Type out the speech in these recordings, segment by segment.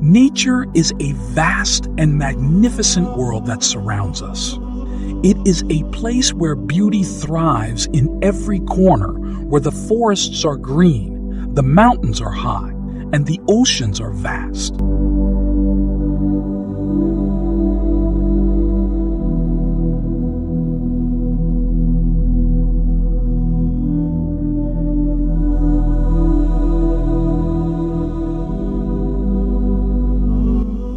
Nature is a vast and magnificent world that surrounds us. It is a place where beauty thrives in every corner, where the forests are green, the mountains are high, and the oceans are vast.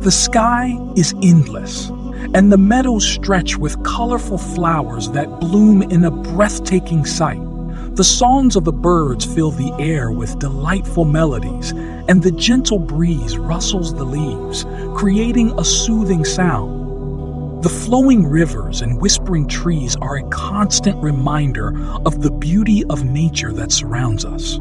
The sky is endless, and the meadows stretch with colorful flowers that bloom in a breathtaking sight. The songs of the birds fill the air with delightful melodies, and the gentle breeze rustles the leaves, creating a soothing sound. The flowing rivers and whispering trees are a constant reminder of the beauty of nature that surrounds us.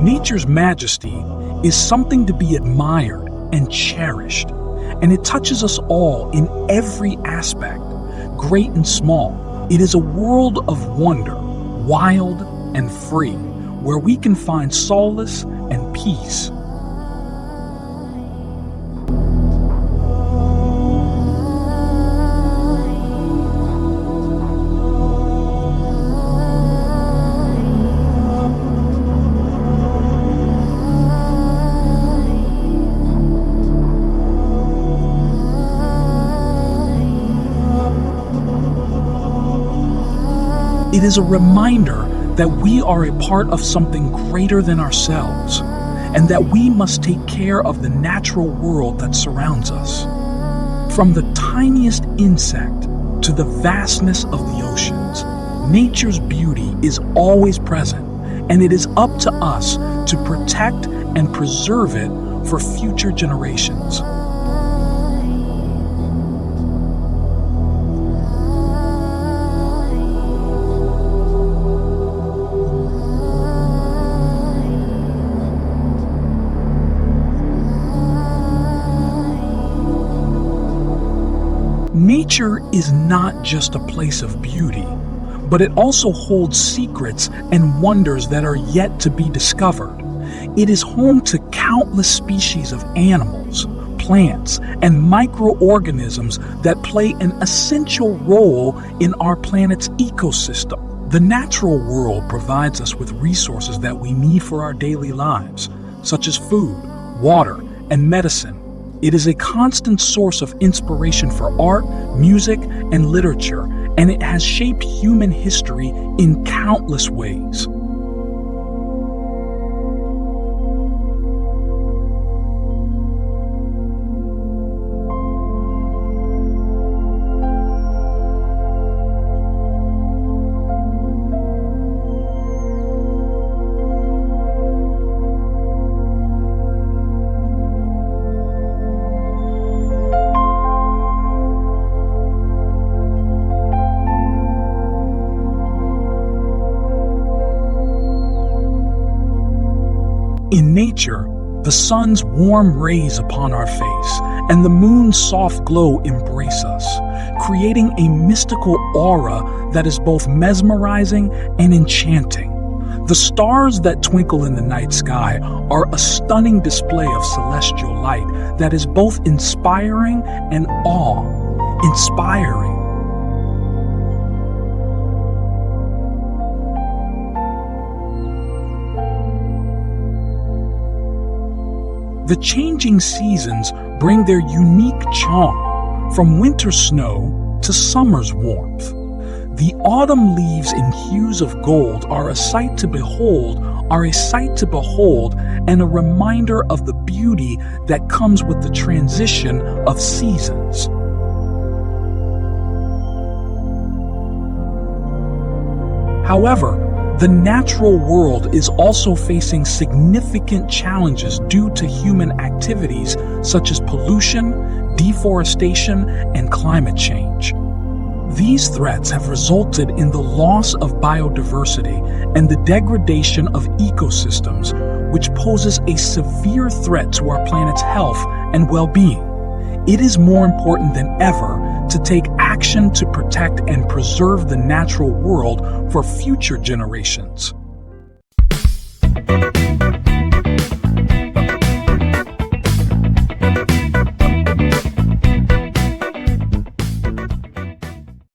Nature's majesty is something to be admired and cherished, and it touches us all in every aspect, great and small. It is a world of wonder, wild and free, where we can find solace and peace. It is a reminder that we are a part of something greater than ourselves, and that we must take care of the natural world that surrounds us. From the tiniest insect to the vastness of the oceans, nature's beauty is always present, and it is up to us to protect and preserve it for future generations. Nature is not just a place of beauty, but it also holds secrets and wonders that are yet to be discovered. It is home to countless species of animals, plants, and microorganisms that play an essential role in our planet's ecosystem. The natural world provides us with resources that we need for our daily lives, such as food, water, and medicine. It is a constant source of inspiration for art, music, and literature, and it has shaped human history in countless ways. In nature, the sun's warm rays upon our face and the moon's soft glow embrace us, creating a mystical aura that is both mesmerizing and enchanting. The stars that twinkle in the night sky are a stunning display of celestial light that is both inspiring and awe-inspiring. The changing seasons bring their unique charm, from winter snow to summer's warmth. The autumn leaves in hues of gold are a sight to behold, and a reminder of the beauty that comes with the transition of seasons. However, the natural world is also facing significant challenges due to human activities such as pollution, deforestation, and climate change. These threats have resulted in the loss of biodiversity and the degradation of ecosystems, which poses a severe threat to our planet's health and well-being. It is more important than ever to take action to protect and preserve the natural world for future generations.